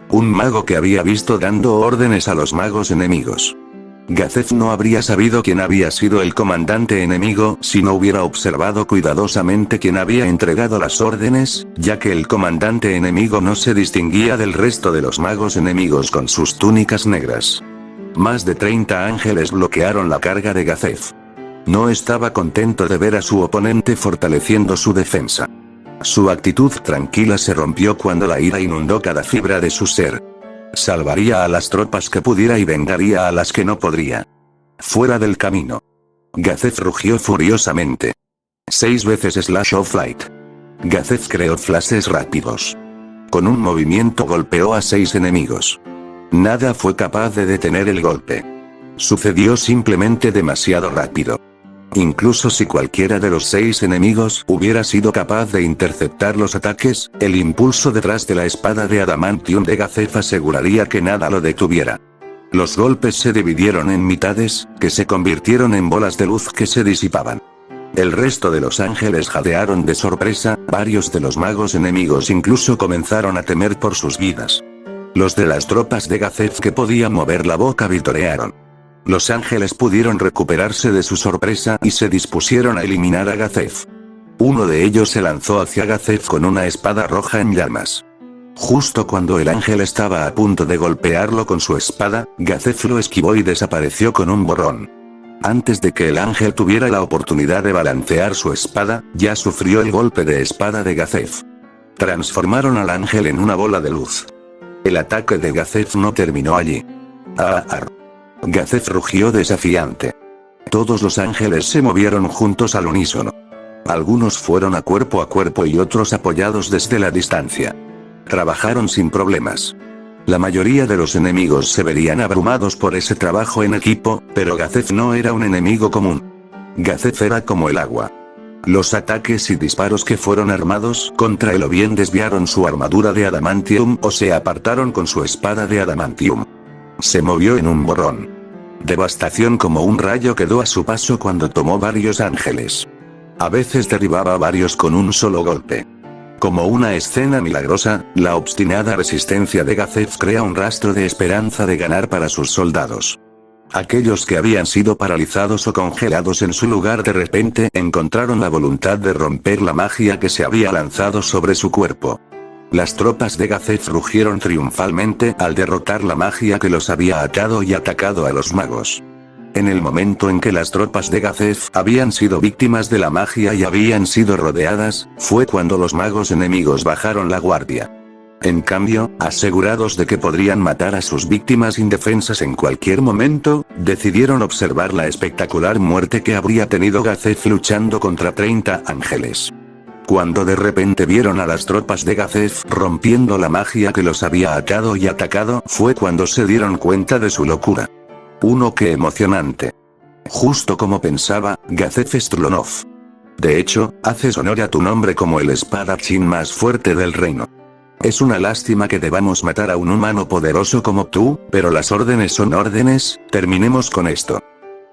Un mago que había visto dando órdenes a los magos enemigos. Gazef no habría sabido quién había sido el comandante enemigo si no hubiera observado cuidadosamente quién había entregado las órdenes, ya que el comandante enemigo no se distinguía del resto de los magos enemigos con sus túnicas negras. Más de 30 ángeles bloquearon la carga de Gazef. No estaba contento de ver a su oponente fortaleciendo su defensa. Su actitud tranquila se rompió cuando la ira inundó cada fibra de su ser. Salvaría a las tropas que pudiera y vengaría a las que no podría. Fuera del camino. Gazef rugió furiosamente. 6 veces Slash of Light. Gazef creó flashes rápidos. Con un movimiento golpeó a 6 enemigos. Nada fue capaz de detener el golpe. Sucedió simplemente demasiado rápido. Incluso si cualquiera de los 6 enemigos hubiera sido capaz de interceptar los ataques, el impulso detrás de la espada de adamantium de Gazef aseguraría que nada lo detuviera. Los golpes se dividieron en mitades, que se convirtieron en bolas de luz que se disipaban. El resto de los ángeles jadearon de sorpresa, varios de los magos enemigos incluso comenzaron a temer por sus vidas. Los de las tropas de Gazef que podían mover la boca vitorearon. Los ángeles pudieron recuperarse de su sorpresa y se dispusieron a eliminar a Gazef. Uno de ellos se lanzó hacia Gazef con una espada roja en llamas. Justo cuando el ángel estaba a punto de golpearlo con su espada, Gazef lo esquivó y desapareció con un borrón. Antes de que el ángel tuviera la oportunidad de balancear su espada, ya sufrió el golpe de espada de Gazef. Transformaron al ángel en una bola de luz. El ataque de Gazef no terminó allí. Gazef rugió desafiante. Todos los ángeles se movieron juntos al unísono. Algunos fueron a cuerpo y otros apoyados desde la distancia. Trabajaron sin problemas. La mayoría de los enemigos se verían abrumados por ese trabajo en equipo, pero Gazef no era un enemigo común. Gazef era como el agua. Los ataques y disparos que fueron armados contra él o bien desviaron su armadura de adamantium o se apartaron con su espada de adamantium. Se movió en un borrón. Devastación como un rayo quedó a su paso cuando tomó varios ángeles. A veces derribaba a varios con un solo golpe. Como una escena milagrosa, la obstinada resistencia de Gazef crea un rastro de esperanza de ganar para sus soldados. Aquellos que habían sido paralizados o congelados en su lugar de repente encontraron la voluntad de romper la magia que se había lanzado sobre su cuerpo. Las tropas de Gazef rugieron triunfalmente al derrotar la magia que los había atado y atacado a los magos. En el momento en que las tropas de Gazef habían sido víctimas de la magia y habían sido rodeadas, fue cuando los magos enemigos bajaron la guardia. En cambio, asegurados de que podrían matar a sus víctimas indefensas en cualquier momento, decidieron observar la espectacular muerte que habría tenido Gazef luchando contra 30 ángeles. Cuando de repente vieron a las tropas de Gazef rompiendo la magia que los había atado y atacado, fue cuando se dieron cuenta de su locura. ¡Qué emocionante! Justo como pensaba, Gazef Strulonov. De hecho, haces honor a tu nombre como el espadachín más fuerte del reino. Es una lástima que debamos matar a un humano poderoso como tú, pero las órdenes son órdenes, terminemos con esto.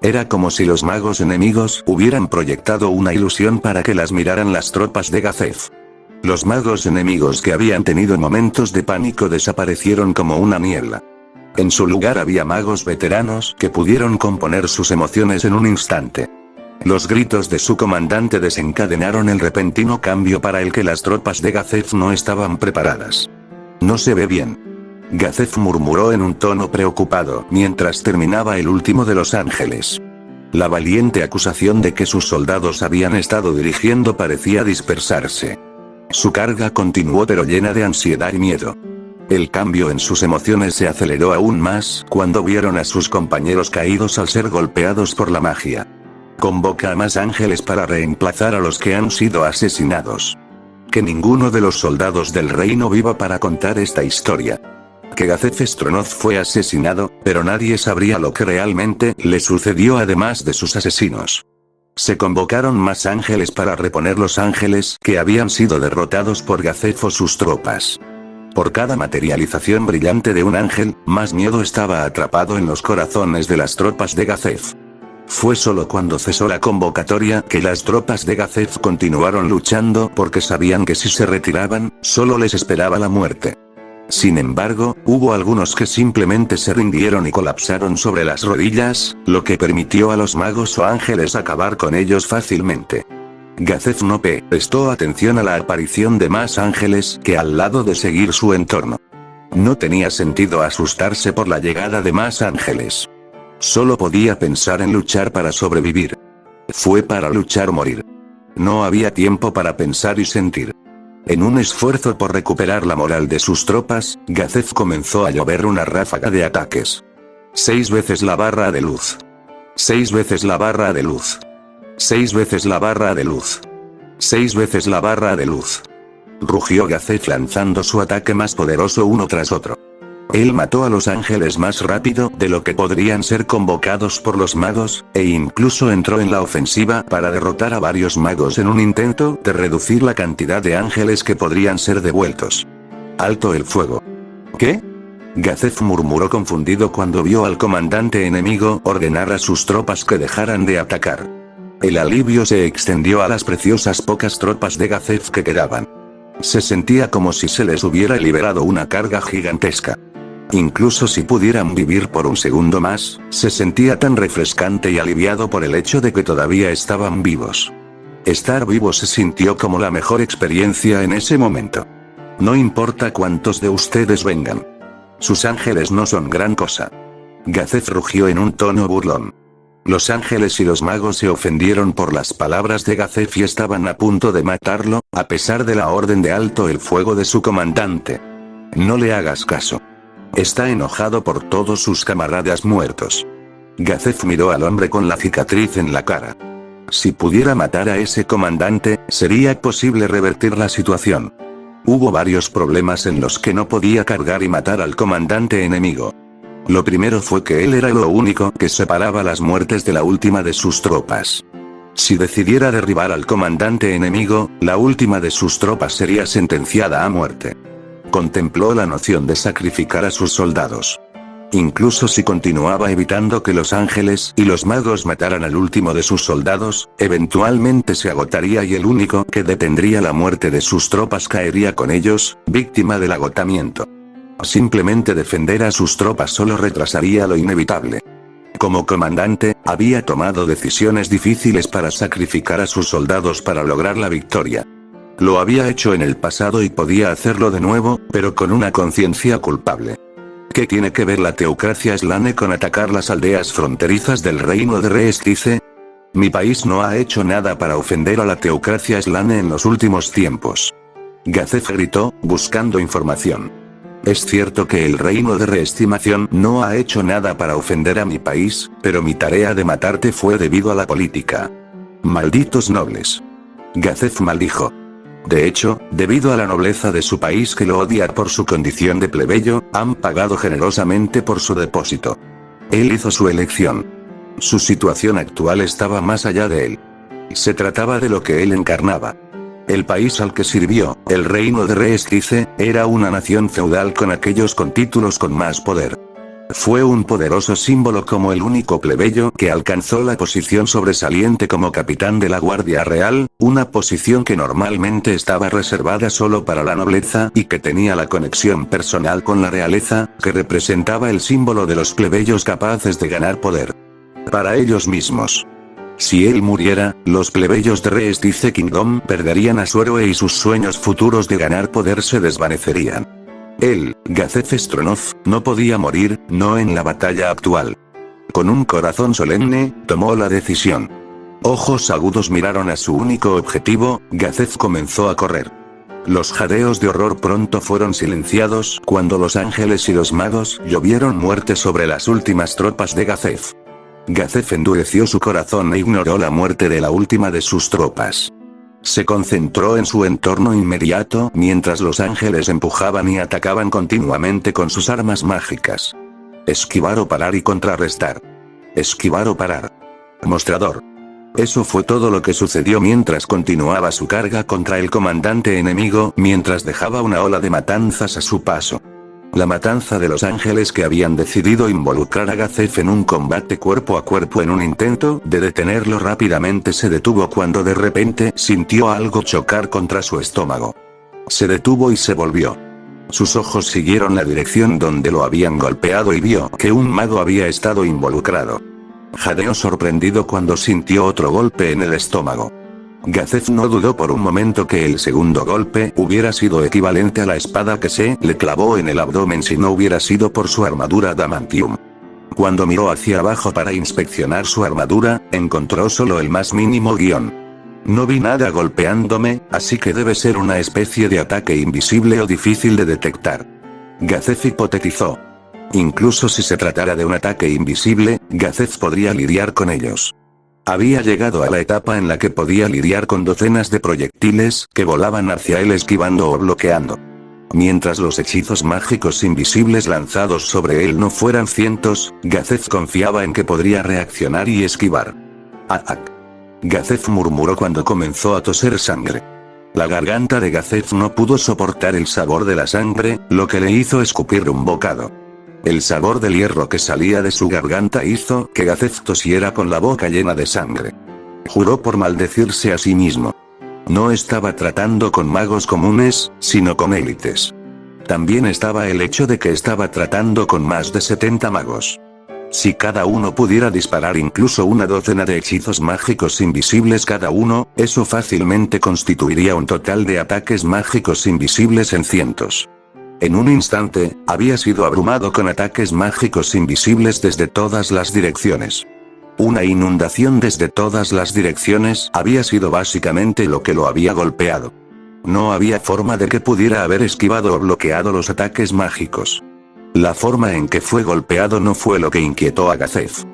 Era como si los magos enemigos hubieran proyectado una ilusión para que las miraran las tropas de Gazef. Los magos enemigos que habían tenido momentos de pánico desaparecieron como una niebla. En su lugar había magos veteranos que pudieron componer sus emociones en un instante. Los gritos de su comandante desencadenaron el repentino cambio para el que las tropas de Gazef no estaban preparadas. No se ve bien. Gazef murmuró en un tono preocupado mientras terminaba el último de los ángeles. La valiente acusación de que sus soldados habían estado dirigiendo parecía dispersarse. Su carga continuó pero llena de ansiedad y miedo. El cambio en sus emociones se aceleró aún más cuando vieron a sus compañeros caídos al ser golpeados por la magia. Convoca a más ángeles para reemplazar a los que han sido asesinados. Que ninguno de los soldados del reino viva para contar esta historia. Que Gazef Strulonov fue asesinado, pero nadie sabría lo que realmente le sucedió además de sus asesinos. Se convocaron más ángeles para reponer los ángeles que habían sido derrotados por Gazef o sus tropas. Por cada materialización brillante de un ángel, más miedo estaba atrapado en los corazones de las tropas de Gazef. Fue solo cuando cesó la convocatoria que las tropas de Gazef continuaron luchando porque sabían que si se retiraban, solo les esperaba la muerte. Sin embargo, hubo algunos que simplemente se rindieron y colapsaron sobre las rodillas, lo que permitió a los magos o ángeles acabar con ellos fácilmente. Gazef no prestó atención a la aparición de más ángeles que al lado de seguir su entorno. No tenía sentido asustarse por la llegada de más ángeles. Solo podía pensar en luchar para sobrevivir. Fue para luchar o morir. No había tiempo para pensar y sentir. En un esfuerzo por recuperar la moral de sus tropas, Gazef comenzó a llover una ráfaga de ataques. 6 veces la barra de luz. 6 veces la barra de luz. 6 veces la barra de luz. 6 veces la barra de luz. Rugió Gazef lanzando su ataque más poderoso uno tras otro. Él mató a los ángeles más rápido de lo que podrían ser convocados por los magos, e incluso entró en la ofensiva para derrotar a varios magos en un intento de reducir la cantidad de ángeles que podrían ser devueltos. ¡Alto el fuego! ¿Qué? Gazef murmuró confundido cuando vio al comandante enemigo ordenar a sus tropas que dejaran de atacar. El alivio se extendió a las preciosas pocas tropas de Gazef que quedaban. Se sentía como si se les hubiera liberado una carga gigantesca. Incluso si pudieran vivir por un segundo más, se sentía tan refrescante y aliviado por el hecho de que todavía estaban vivos. Estar vivo se sintió como la mejor experiencia en ese momento. No importa cuántos de ustedes vengan. Sus ángeles no son gran cosa. Gazef rugió en un tono burlón. Los ángeles y los magos se ofendieron por las palabras de Gazef y estaban a punto de matarlo, a pesar de la orden de alto el fuego de su comandante. No le hagas caso. Está enojado por todos sus camaradas muertos. Gazef miró al hombre con la cicatriz en la cara. Si pudiera matar a ese comandante, sería posible revertir la situación. Hubo varios problemas en los que no podía cargar y matar al comandante enemigo. Lo primero fue que él era lo único que separaba las muertes de la última de sus tropas. Si decidiera derribar al comandante enemigo, la última de sus tropas sería sentenciada a muerte. Contempló la noción de sacrificar a sus soldados. Incluso si continuaba evitando que los ángeles y los magos mataran al último de sus soldados, eventualmente se agotaría y el único que detendría la muerte de sus tropas caería con ellos, víctima del agotamiento. Simplemente defender a sus tropas solo retrasaría lo inevitable. Como comandante, había tomado decisiones difíciles para sacrificar a sus soldados para lograr la victoria. Lo había hecho en el pasado y podía hacerlo de nuevo, pero con una conciencia culpable. ¿Qué tiene que ver la teocracia Slane con atacar las aldeas fronterizas del reino de Reestice? Mi país no ha hecho nada para ofender a la teocracia Slane en los últimos tiempos. Gazef gritó, buscando información. Es cierto que el reino de reestimación no ha hecho nada para ofender a mi país, pero mi tarea de matarte fue debido a la política. Malditos nobles. Gazef maldijo. De hecho, debido a la nobleza de su país que lo odia por su condición de plebeyo, han pagado generosamente por su depósito. Él hizo su elección. Su situación actual estaba más allá de él. Se trataba de lo que él encarnaba. El país al que sirvió, el reino de Reestice, era una nación feudal con aquellos con títulos con más poder. Fue un poderoso símbolo como el único plebeyo que alcanzó la posición sobresaliente como capitán de la Guardia Real, una posición que normalmente estaba reservada solo para la nobleza y que tenía la conexión personal con la realeza, que representaba el símbolo de los plebeyos capaces de ganar poder para ellos mismos. Si él muriera, los plebeyos de Reestice Kingdom perderían a su héroe y sus sueños futuros de ganar poder se desvanecerían. Él, Gazef Stronov, no podía morir, no en la batalla actual. Con un corazón solemne, tomó la decisión. Ojos agudos miraron a su único objetivo, Gazef comenzó a correr. Los jadeos de horror pronto fueron silenciados cuando los ángeles y los magos llovieron muerte sobre las últimas tropas de Gazef. Gazef endureció su corazón e ignoró la muerte de la última de sus tropas. Se concentró en su entorno inmediato mientras los ángeles empujaban y atacaban continuamente con sus armas mágicas. Esquivar o parar y contrarrestar. Esquivar o parar. Mostrador. Eso fue todo lo que sucedió mientras continuaba su carga contra el comandante enemigo, mientras dejaba una ola de matanzas a su paso. La matanza de los ángeles que habían decidido involucrar a Gazef en un combate cuerpo a cuerpo en un intento de detenerlo rápidamente se detuvo cuando de repente sintió algo chocar contra su estómago. Se detuvo y se volvió. Sus ojos siguieron la dirección donde lo habían golpeado y vio que un mago había estado involucrado. Jadeó sorprendido cuando sintió otro golpe en el estómago. Gazef no dudó por un momento que el segundo golpe hubiera sido equivalente a la espada que se le clavó en el abdomen si no hubiera sido por su armadura adamantium. Cuando miró hacia abajo para inspeccionar su armadura, encontró solo el más mínimo guión. No vi nada golpeándome, así que debe ser una especie de ataque invisible o difícil de detectar. Gazef hipotetizó. Incluso si se tratara de un ataque invisible, Gazef podría lidiar con ellos. Había llegado a la etapa en la que podía lidiar con docenas de proyectiles que volaban hacia él esquivando o bloqueando. Mientras los hechizos mágicos invisibles lanzados sobre él no fueran cientos, Gazef confiaba en que podría reaccionar y esquivar. ¡Aak! Gazef murmuró cuando comenzó a toser sangre. La garganta de Gazef no pudo soportar el sabor de la sangre, lo que le hizo escupir un bocado. El sabor del hierro que salía de su garganta hizo que Gazef tosiera con la boca llena de sangre. Juró por maldecirse a sí mismo. No estaba tratando con magos comunes, sino con élites. También estaba el hecho de que estaba tratando con más de 70 magos. Si cada uno pudiera disparar incluso una docena de hechizos mágicos invisibles cada uno, eso fácilmente constituiría un total de ataques mágicos invisibles en cientos. En un instante, había sido abrumado con ataques mágicos invisibles desde todas las direcciones. Una inundación desde todas las direcciones había sido básicamente lo que lo había golpeado. No había forma de que pudiera haber esquivado o bloqueado los ataques mágicos. La forma en que fue golpeado no fue lo que inquietó a Gazef.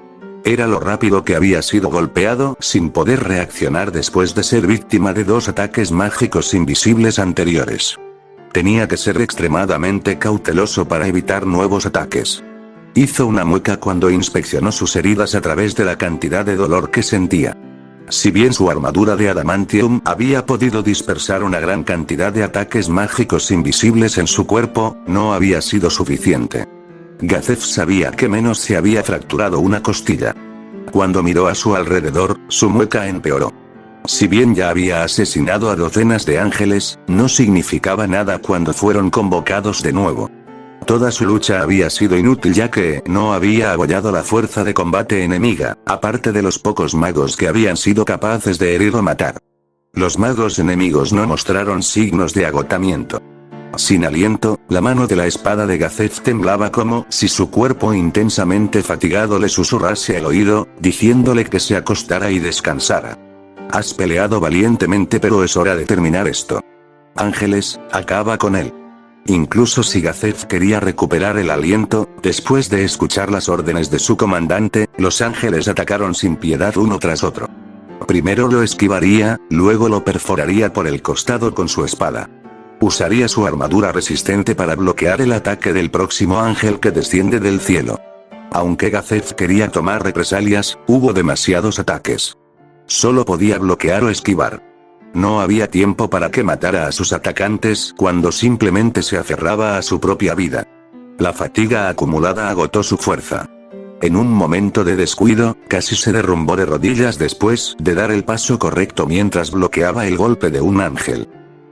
Era lo rápido que había sido golpeado sin poder reaccionar después de ser víctima de 2 ataques mágicos invisibles anteriores. Tenía que ser extremadamente cauteloso para evitar nuevos ataques. Hizo una mueca cuando inspeccionó sus heridas a través de la cantidad de dolor que sentía. Si bien su armadura de adamantium había podido dispersar una gran cantidad de ataques mágicos invisibles en su cuerpo, no había sido suficiente. Gazef sabía que menos se había fracturado una costilla. Cuando miró a su alrededor, su mueca empeoró. Si bien ya había asesinado a docenas de ángeles, no significaba nada cuando fueron convocados de nuevo. Toda su lucha había sido inútil ya que no había agollado la fuerza de combate enemiga, aparte de los pocos magos que habían sido capaces de herir o matar. Los magos enemigos no mostraron signos de agotamiento. Sin aliento, la mano de la espada de Gazef temblaba como si su cuerpo intensamente fatigado le susurrase al oído, diciéndole que se acostara y descansara. Has peleado valientemente pero es hora de terminar esto. Ángeles, acaba con él. Incluso si Gazef quería recuperar el aliento, después de escuchar las órdenes de su comandante, los ángeles atacaron sin piedad uno tras otro. Primero lo esquivaría, luego lo perforaría por el costado con su espada. Usaría su armadura resistente para bloquear el ataque del próximo ángel que desciende del cielo. Aunque Gazef quería tomar represalias, hubo demasiados ataques. Solo podía bloquear o esquivar. No había tiempo para que matara a sus atacantes cuando simplemente se aferraba a su propia vida. La fatiga acumulada agotó su fuerza. En un momento de descuido, casi se derrumbó de rodillas después de dar el paso correcto mientras bloqueaba el golpe de un ángel.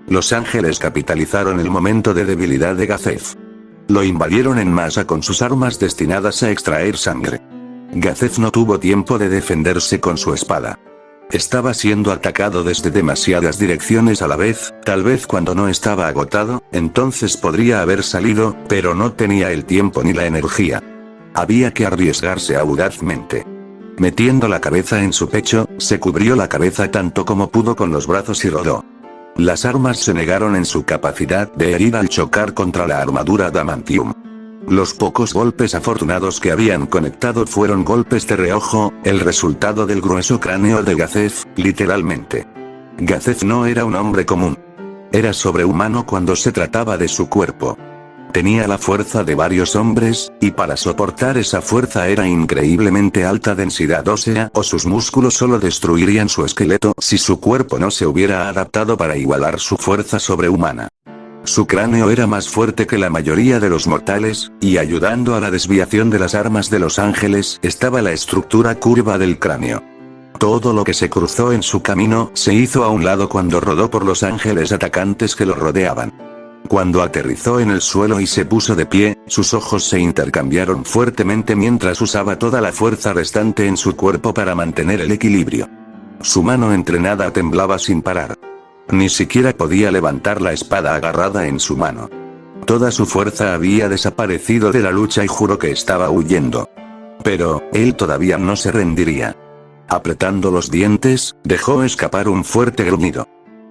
Los ángeles capitalizaron el momento de debilidad de Gazef. Lo invadieron en masa con sus armas destinadas a extraer sangre. Gazef no tuvo tiempo de defenderse con su espada. Estaba siendo atacado desde demasiadas direcciones a la vez, tal vez cuando no estaba agotado, entonces podría haber salido, pero no tenía el tiempo ni la energía. Había que arriesgarse audazmente. Metiendo la cabeza en su pecho, se cubrió la cabeza tanto como pudo con los brazos y rodó. Las armas se negaron en su capacidad de herir al chocar contra la armadura adamantium. Los pocos golpes afortunados que habían conectado fueron golpes de reojo, el resultado del grueso cráneo de Gazef, literalmente. Gazef no era un hombre común. Era sobrehumano cuando se trataba de su cuerpo. Tenía la fuerza de varios hombres, y para soportar esa fuerza era increíblemente alta densidad ósea o sus músculos solo destruirían su esqueleto si su cuerpo no se hubiera adaptado para igualar su fuerza sobrehumana. Su cráneo era más fuerte que la mayoría de los mortales, y ayudando a la desviación de las armas de los ángeles estaba la estructura curva del cráneo. Todo lo que se cruzó en su camino se hizo a un lado cuando rodó por los ángeles atacantes que lo rodeaban. Cuando aterrizó en el suelo y se puso de pie, sus ojos se intercambiaron fuertemente mientras usaba toda la fuerza restante en su cuerpo para mantener el equilibrio. Su mano entrenada temblaba sin parar. Ni siquiera podía levantar la espada agarrada en su mano. Toda su fuerza había desaparecido de la lucha y juró que estaba huyendo. Pero, él todavía no se rendiría. Apretando los dientes, dejó escapar un fuerte gruñido.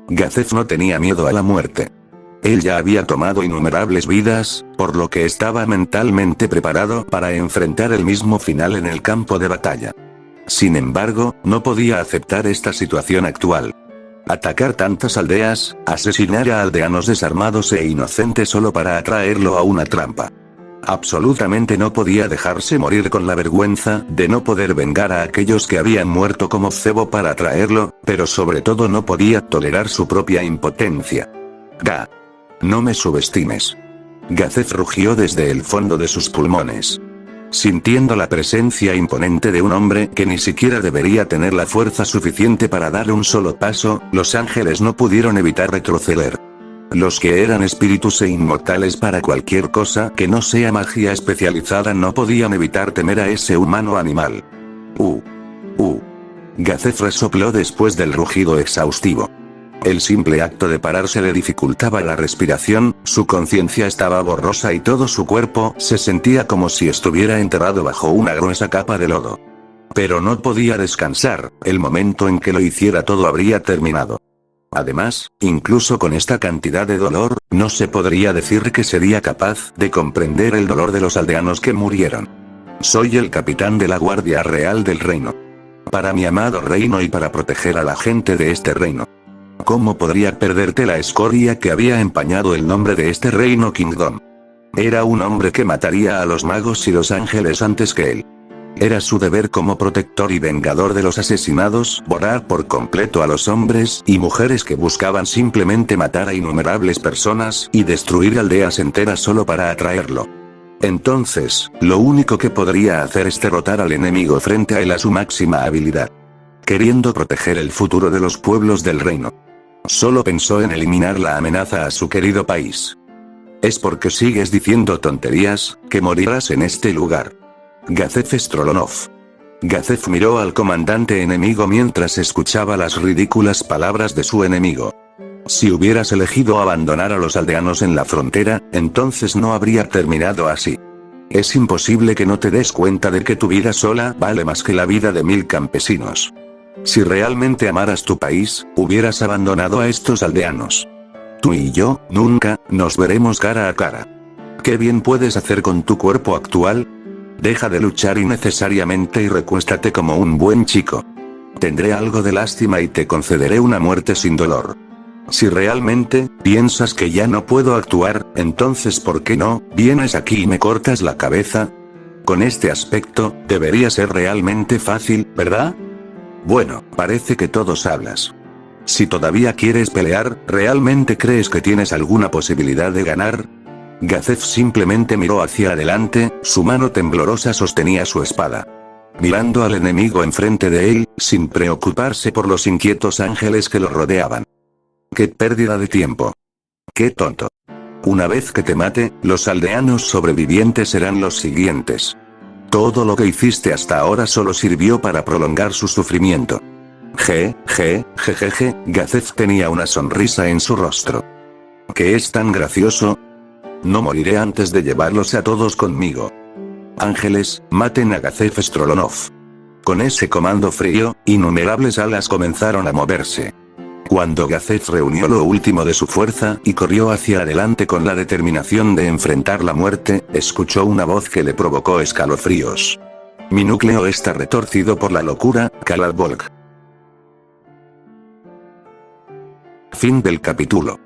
Gazef no tenía miedo a la muerte. Él ya había tomado innumerables vidas, por lo que estaba mentalmente preparado para enfrentar el mismo final en el campo de batalla. Sin embargo, no podía aceptar esta situación actual. Atacar tantas aldeas, asesinar a aldeanos desarmados e inocentes solo para atraerlo a una trampa. Absolutamente no podía dejarse morir con la vergüenza de no poder vengar a aquellos que habían muerto como cebo para atraerlo, pero sobre todo no podía tolerar su propia impotencia. Ga. No me subestimes. Gazef rugió desde el fondo de sus pulmones. Sintiendo la presencia imponente de un hombre que ni siquiera debería tener la fuerza suficiente para dar un solo paso, los ángeles no pudieron evitar retroceder. Los que eran espíritus e inmortales para cualquier cosa que no sea magia especializada no podían evitar temer a ese humano animal. Gazef resopló después del rugido exhaustivo. El simple acto de pararse le dificultaba la respiración, su conciencia estaba borrosa y todo su cuerpo se sentía como si estuviera enterrado bajo una gruesa capa de lodo. Pero no podía descansar, el momento en que lo hiciera todo habría terminado. Además, incluso con esta cantidad de dolor, no se podría decir que sería capaz de comprender el dolor de los aldeanos que murieron. Soy el capitán de la Guardia Real del Reino. Para mi amado reino y para proteger a la gente de este reino. ¿Cómo podría perderte la escoria que había empañado el nombre de este reino Kingdom? Era un hombre que mataría a los magos y los ángeles antes que él. Era su deber como protector y vengador de los asesinados, borrar por completo a los hombres y mujeres que buscaban simplemente matar a innumerables personas y destruir aldeas enteras solo para atraerlo. Entonces, lo único que podría hacer es derrotar al enemigo frente a él a su máxima habilidad. Queriendo proteger el futuro de los pueblos del reino. Solo pensó en eliminar la amenaza a su querido país. Es porque sigues diciendo tonterías, que morirás en este lugar. Gazef Strolonov. Gazef miró al comandante enemigo mientras escuchaba las ridículas palabras de su enemigo. Si hubieras elegido abandonar a los aldeanos en la frontera, entonces no habría terminado así. Es imposible que no te des cuenta de que tu vida sola vale más que la vida de 1000 campesinos. Si realmente amaras tu país, hubieras abandonado a estos aldeanos. Tú y yo, nunca, nos veremos cara a cara. ¿Qué bien puedes hacer con tu cuerpo actual? Deja de luchar innecesariamente y recuéstate como un buen chico. Tendré algo de lástima y te concederé una muerte sin dolor. Si realmente piensas que ya no puedo actuar, entonces ¿por qué no vienes aquí y me cortas la cabeza? Con este aspecto, debería ser realmente fácil, ¿verdad? Bueno, parece que todos hablas. Si todavía quieres pelear, ¿realmente crees que tienes alguna posibilidad de ganar? Gazef simplemente miró hacia adelante, su mano temblorosa sostenía su espada. Mirando al enemigo enfrente de él, sin preocuparse por los inquietos ángeles que lo rodeaban. ¡Qué pérdida de tiempo! ¡Qué tonto! Una vez que te mate, los aldeanos sobrevivientes serán los siguientes. Todo lo que hiciste hasta ahora solo sirvió para prolongar su sufrimiento. Jejeje, Gazef tenía una sonrisa en su rostro. ¿Qué es tan gracioso? No moriré antes de llevarlos a todos conmigo. Ángeles, maten a Gazef Strolonov. Con ese comando frío, innumerables alas comenzaron a moverse. Cuando Gazef reunió lo último de su fuerza y corrió hacia adelante con la determinación de enfrentar la muerte, escuchó una voz que le provocó escalofríos. Mi núcleo está retorcido por la locura, Kalal Volk. Fin del capítulo.